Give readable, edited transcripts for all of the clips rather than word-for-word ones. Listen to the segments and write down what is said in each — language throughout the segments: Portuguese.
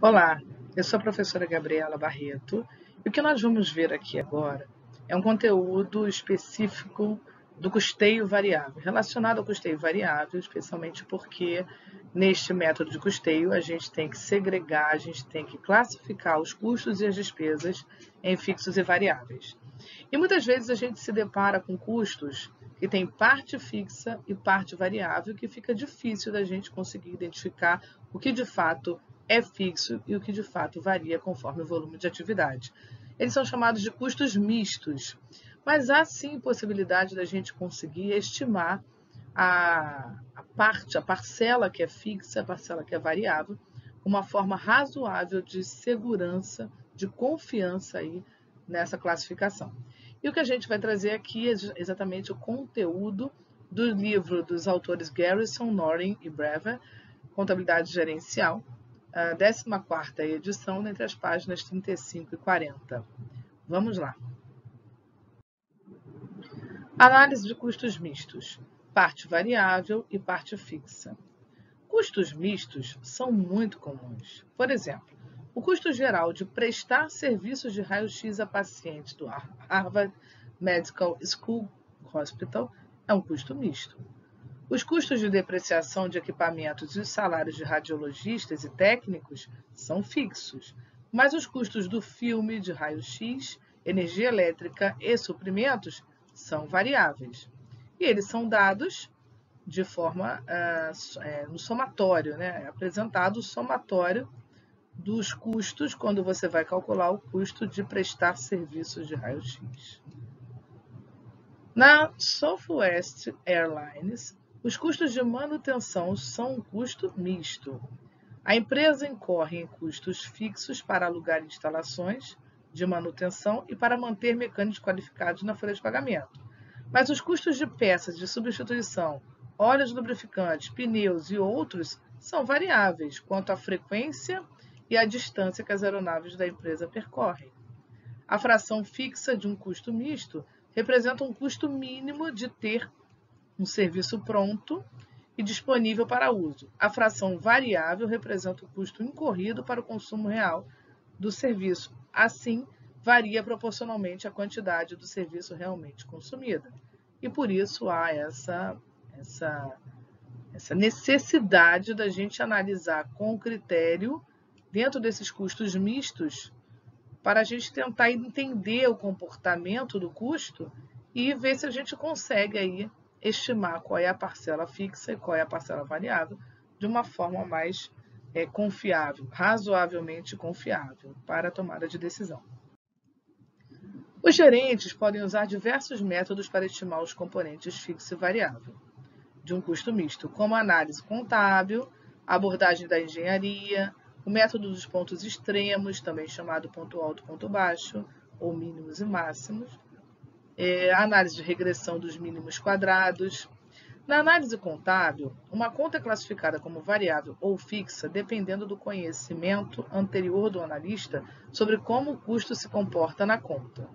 Olá, eu sou a professora Gabriela Barreto e o que nós vamos ver aqui agora é um conteúdo específico do custeio variável, relacionado ao custeio variável, especialmente porque neste método de custeio a gente tem que segregar, a gente tem que classificar os custos e as despesas em fixos e variáveis. E muitas vezes a gente se depara com custos que tem parte fixa e parte variável, que fica difícil da gente conseguir identificar o que de fato é fixo e o que de fato varia conforme o volume de atividade. Eles são chamados de custos mistos, mas há sim possibilidade da gente conseguir estimar a parcela que é fixa, a parcela que é variável, uma forma razoável de segurança, de confiança aí nessa classificação. E o que a gente vai trazer aqui é exatamente o conteúdo do livro dos autores Garrison, Noren e Brewer, Contabilidade Gerencial, a 14ª edição, entre as páginas 35 e 40. Vamos lá. Análise de custos mistos, parte variável e parte fixa. Custos mistos são muito comuns. Por exemplo, o custo geral de prestar serviços de raio-x a pacientes do Harvard Medical School Hospital é um custo misto. Os custos de depreciação de equipamentos e os salários de radiologistas e técnicos são fixos, mas os custos do filme de raio-x, energia elétrica e suprimentos são variáveis. E eles são dados de forma no somatório, né? É apresentado o somatório dos custos quando você vai calcular o custo de prestar serviços de raio-x. Na Southwest Airlines, os custos de manutenção são um custo misto. A empresa incorre em custos fixos para alugar instalações de manutenção e para manter mecânicos qualificados na folha de pagamento. Mas os custos de peças de substituição, óleos lubrificantes, pneus e outros são variáveis quanto à frequência e à distância que as aeronaves da empresa percorrem. A fração fixa de um custo misto representa um custo mínimo de ter um serviço pronto e disponível para uso. A fração variável representa o custo incorrido para o consumo real do serviço. Assim, varia proporcionalmente à quantidade do serviço realmente consumida. E por isso há essa necessidade da gente analisar com critério, dentro desses custos mistos, para a gente tentar entender o comportamento do custo e ver se a gente consegue aí estimar qual é a parcela fixa e qual é a parcela variável de uma forma mais confiável, razoavelmente confiável para a tomada de decisão. Os gerentes podem usar diversos métodos para estimar os componentes fixo e variável de um custo misto, como a análise contábil, a abordagem da engenharia, o método dos pontos extremos, também chamado ponto alto, ponto baixo, ou mínimos e máximos, a análise de regressão dos mínimos quadrados. Na análise contábil, uma conta é classificada como variável ou fixa dependendo do conhecimento anterior do analista sobre como o custo se comporta na conta.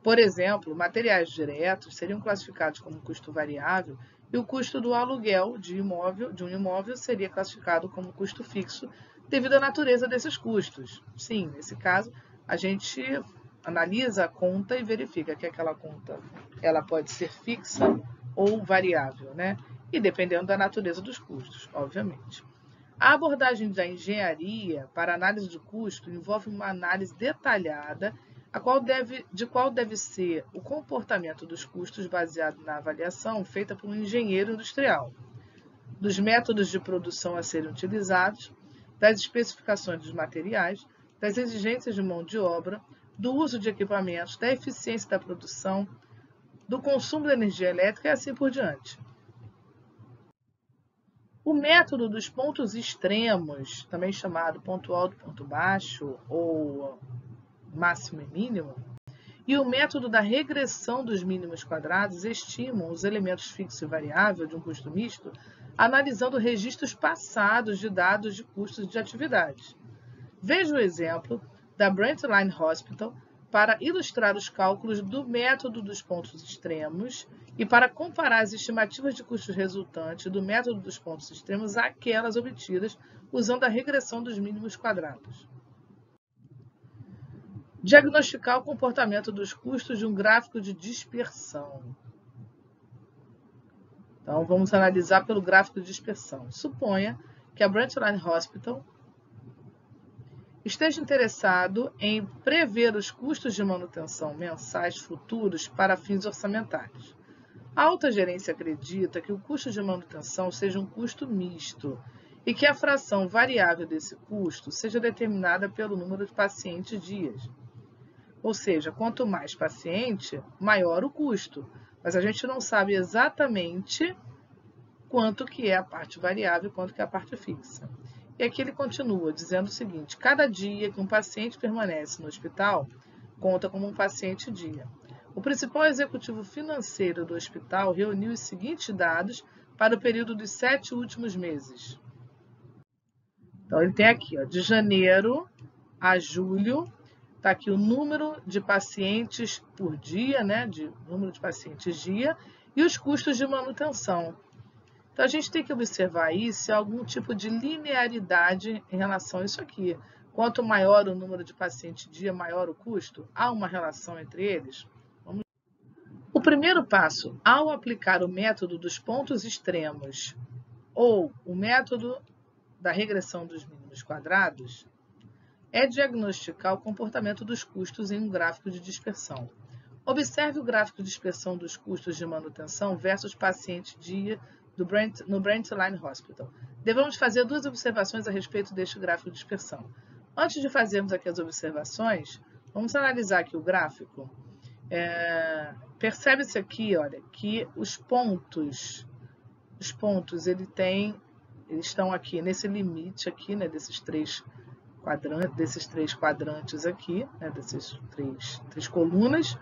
Por exemplo, materiais diretos seriam classificados como custo variável e o custo do aluguel de um imóvel seria classificado como custo fixo devido à natureza desses custos. Sim, nesse caso, a gente analisa a conta e verifica que aquela conta ela pode ser fixa ou variável, né? E dependendo da natureza dos custos, obviamente. A abordagem da engenharia para análise de custo envolve uma análise detalhada de qual deve ser o comportamento dos custos baseado na avaliação feita por um engenheiro industrial, dos métodos de produção a serem utilizados, das especificações dos materiais, das exigências de mão de obra, do uso de equipamentos, da eficiência da produção, do consumo de energia elétrica e assim por diante. O método dos pontos extremos, também chamado ponto alto, ponto baixo, ou máximo e mínimo, e o método da regressão dos mínimos quadrados estimam os elementos fixo e variável de um custo misto, analisando registros passados de dados de custos de atividades. Veja o exemplo da Brentline Hospital para ilustrar os cálculos do método dos pontos extremos e para comparar as estimativas de custos resultantes do método dos pontos extremos àquelas obtidas usando a regressão dos mínimos quadrados. Diagnosticar o comportamento dos custos de um gráfico de dispersão. Então, vamos analisar pelo gráfico de dispersão. Suponha que a Brightline Hospital esteja interessado em prever os custos de manutenção mensais futuros para fins orçamentários. A alta gerência acredita que o custo de manutenção seja um custo misto e que a fração variável desse custo seja determinada pelo número de pacientes dias. Ou seja, quanto mais paciente, maior o custo, mas a gente não sabe exatamente quanto que é a parte variável e quanto que é a parte fixa. E aqui ele continua dizendo o seguinte: cada dia que um paciente permanece no hospital conta como um paciente dia. O principal executivo financeiro do hospital reuniu os seguintes dados para o período dos 7 últimos meses. Então, ele tem aqui, ó, de janeiro a julho, está aqui o número de pacientes por dia, né, número de pacientes dia, e os custos de manutenção. Então, a gente tem que observar aí se há algum tipo de linearidade em relação a isso aqui. Quanto maior o número de pacientes dia, maior o custo? Há uma relação entre eles? O primeiro passo, ao aplicar o método dos pontos extremos ou o método da regressão dos mínimos quadrados, é diagnosticar o comportamento dos custos em um gráfico de dispersão. Observe o gráfico de dispersão dos custos de manutenção versus paciente dia no Brightline Hospital. Devemos fazer duas observações a respeito deste gráfico de dispersão. Antes de fazermos aqui as observações, vamos analisar aqui o gráfico. Percebe-se aqui, olha, que os pontos eles estão aqui nesse limite aqui, né, desses três quadrantes aqui, né, dessas três colunas,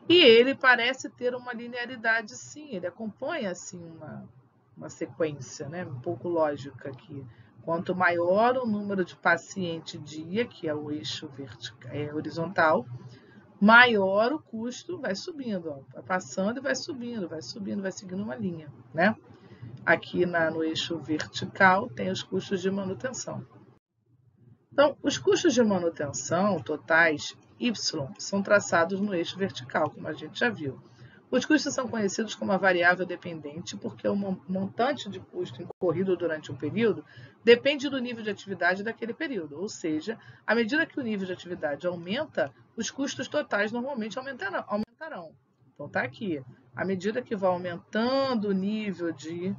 e ele parece ter uma linearidade, sim, ele acompanha assim uma sequência, né, um pouco lógica aqui. Quanto maior o número de paciente dia, que é o eixo horizontal, maior o custo vai subindo, ó, vai passando e vai subindo, vai seguindo uma linha, né? Aqui no eixo vertical tem os custos de manutenção. Então, os custos de manutenção totais Y são traçados no eixo vertical, como a gente já viu. Os custos são conhecidos como a variável dependente porque o montante de custo incorrido durante um período depende do nível de atividade daquele período, ou seja, à medida que o nível de atividade aumenta, os custos totais normalmente aumentarão. Então, está aqui. À medida que vai aumentando o nível de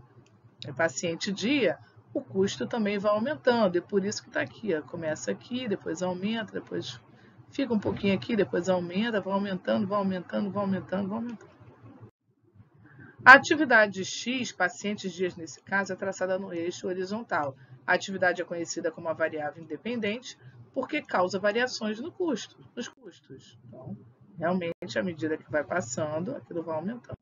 paciente dia, o custo também vai aumentando, e por isso que está aqui. Ó. Começa aqui, depois aumenta, depois fica um pouquinho aqui, depois aumenta, vai aumentando, vai aumentando, vai aumentando, vai aumentando. A atividade X, pacientes dias nesse caso, é traçada no eixo horizontal. A atividade é conhecida como a variável independente porque causa variações nos custos. Então, realmente, à medida que vai passando, aquilo vai aumentando.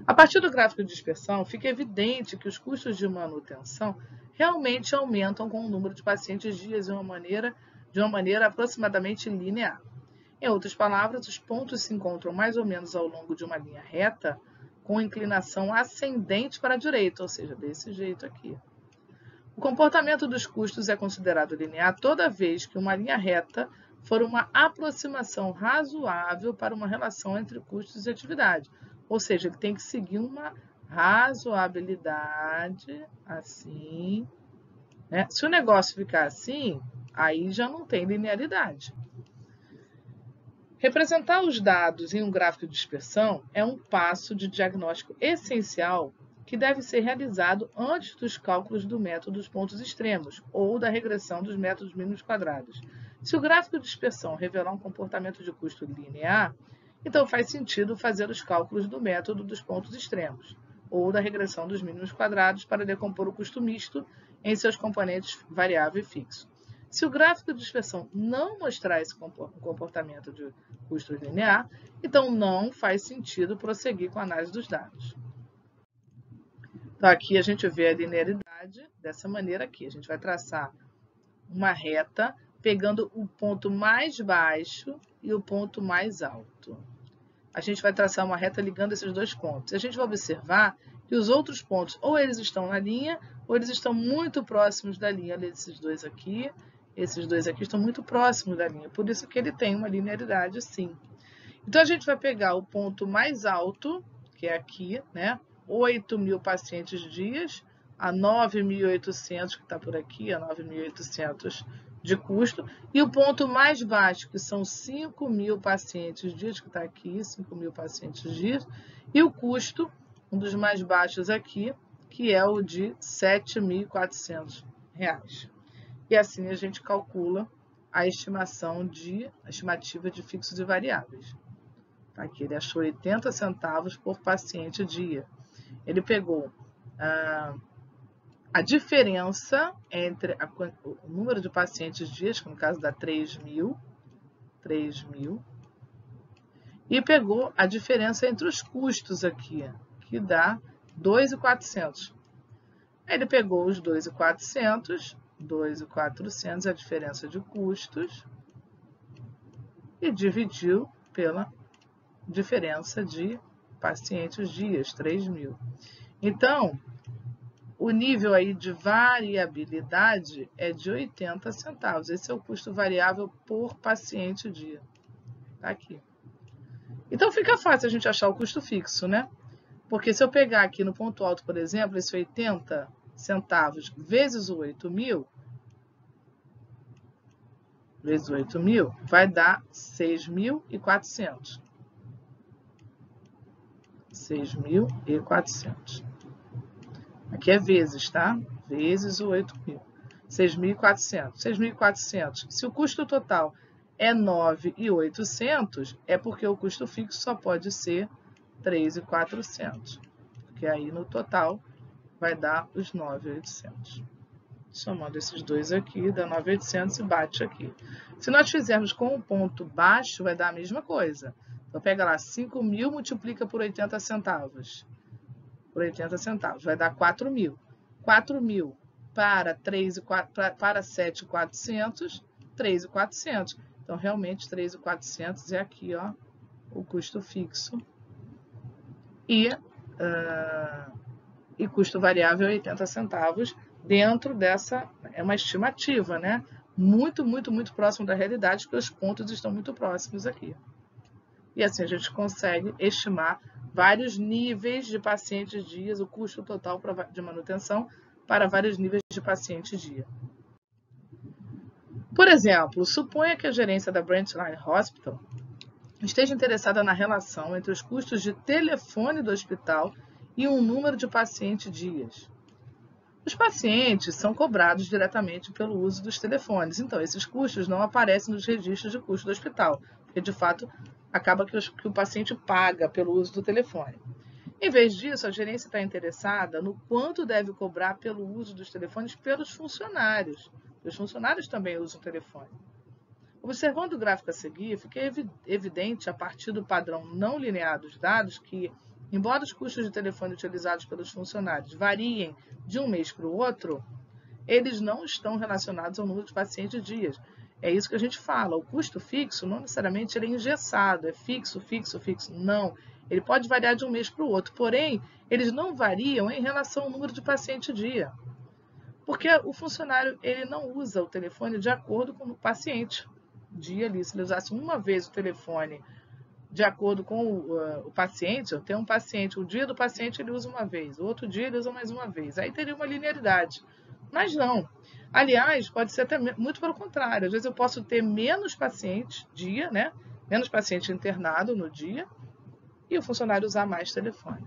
A partir do gráfico de dispersão, fica evidente que os custos de manutenção realmente aumentam com o número de pacientes dias de uma maneira aproximadamente linear. Em outras palavras, os pontos se encontram mais ou menos ao longo de uma linha reta com inclinação ascendente para a direita, ou seja, desse jeito aqui. O comportamento dos custos é considerado linear toda vez que uma linha reta for uma aproximação razoável para uma relação entre custos e atividade. Ou seja, ele tem que seguir uma razoabilidade assim. Né? Se o negócio ficar assim, aí já não tem linearidade. Representar os dados em um gráfico de dispersão é um passo de diagnóstico essencial que deve ser realizado antes dos cálculos do método dos pontos extremos ou da regressão dos métodos mínimos quadrados. Se o gráfico de dispersão revelar um comportamento de custo linear, então faz sentido fazer os cálculos do método dos pontos extremos ou da regressão dos mínimos quadrados para decompor o custo misto em seus componentes variável e fixo. Se o gráfico de dispersão não mostrar esse comportamento de custo linear, então não faz sentido prosseguir com a análise dos dados. Então, aqui a gente vê a linearidade dessa maneira aqui. A gente vai traçar uma reta pegando o ponto mais baixo e o ponto mais alto. A gente vai traçar uma reta ligando esses dois pontos. A gente vai observar que os outros pontos, ou eles estão na linha, ou eles estão muito próximos da linha. Olha esses dois aqui estão muito próximos da linha, por isso que ele tem uma linearidade sim. Então, a gente vai pegar o ponto mais alto, que é aqui, né? 8.000 pacientes dias, a 9.800, que está por aqui, a 9.800 de custo, e o ponto mais baixo, que são 5.000 pacientes dias, que está aqui, 5.000 pacientes dias, e o custo, um dos mais baixos aqui, que é o de R$ 7.400. E assim a gente calcula a estimativa de fixos e variáveis. Aqui ele achou 80 centavos por paciente dia. Ele pegou a diferença entre o número de pacientes dias, que no caso dá 3.000, e pegou a diferença entre os custos aqui, que dá 2.400. Aí ele pegou os 2.400, 2.400 é a diferença de custos, e dividiu pela diferença de pacientes dias, 3.000. Então, o nível aí de variabilidade é de 80 centavos. Esse é o custo variável por paciente dia. Tá aqui. Então, fica fácil a gente achar o custo fixo, né? Porque se eu pegar aqui no ponto alto, por exemplo, esse 80 centavos vezes o 8.000, vai dar 6.400. 6.400. Aqui é vezes, tá? Vezes o 8.000. 6.400. 6.400. Se o custo total é 9.800, é porque o custo fixo só pode ser 3.400. Porque aí no total vai dar os 9.800. Somando esses dois aqui, dá 9.800 e bate aqui. Se nós fizermos com o ponto baixo, vai dar a mesma coisa. Então, pega lá, 5.000 multiplica por 80 centavos. Vai dar 4.000. 4.000 para 7.400, 3.400. Então, realmente, 3.400 é aqui, ó, o custo fixo. E custo variável 80 centavos dentro dessa, é uma estimativa, né? Muito próximo da realidade, porque os pontos estão muito próximos aqui. E assim a gente consegue estimar vários níveis de pacientes dias, o custo total de manutenção para vários níveis de paciente dia. Por exemplo, suponha que a gerência da Brightline Hospital esteja interessada na relação entre os custos de telefone do hospital e um número de pacientes dias. Os pacientes são cobrados diretamente pelo uso dos telefones, então esses custos não aparecem nos registros de custo do hospital, porque de fato acaba que o paciente paga pelo uso do telefone. Em vez disso, a gerência está interessada no quanto deve cobrar pelo uso dos telefones pelos funcionários. Os funcionários também usam o telefone. Observando o gráfico a seguir, fica evidente a partir do padrão não linear dos dados que, embora os custos de telefone utilizados pelos funcionários variem de um mês para o outro, eles não estão relacionados ao número de pacientes dias. É isso que a gente fala. O custo fixo não necessariamente ele é engessado, é fixo. Não. Ele pode variar de um mês para o outro. Porém, eles não variam em relação ao número de paciente dia. Porque o funcionário ele não usa o telefone de acordo com o paciente dia ali. Se ele usasse uma vez o telefone de acordo com o paciente, eu tenho um paciente, o dia do paciente ele usa uma vez, o outro dia ele usa mais uma vez. Aí teria uma linearidade. Mas não. Aliás, pode ser até muito pelo contrário. Às vezes eu posso ter menos pacientes dia, né? Menos paciente internado no dia e o funcionário usar mais telefone.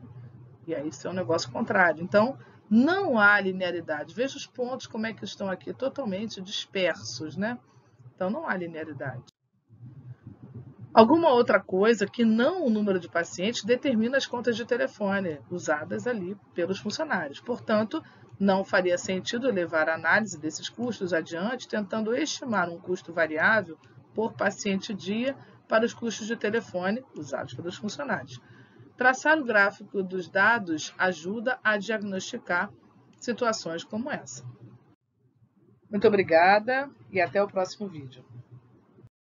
E aí isso é um negócio contrário. Então, não há linearidade. Veja os pontos como é que estão aqui, totalmente dispersos, né? Então, não há linearidade. Alguma outra coisa que não o número de pacientes determina as contas de telefone usadas ali pelos funcionários. Portanto, não faria sentido levar a análise desses custos adiante tentando estimar um custo variável por paciente dia para os custos de telefone usados pelos funcionários. Traçar o gráfico dos dados ajuda a diagnosticar situações como essa. Muito obrigada e até o próximo vídeo.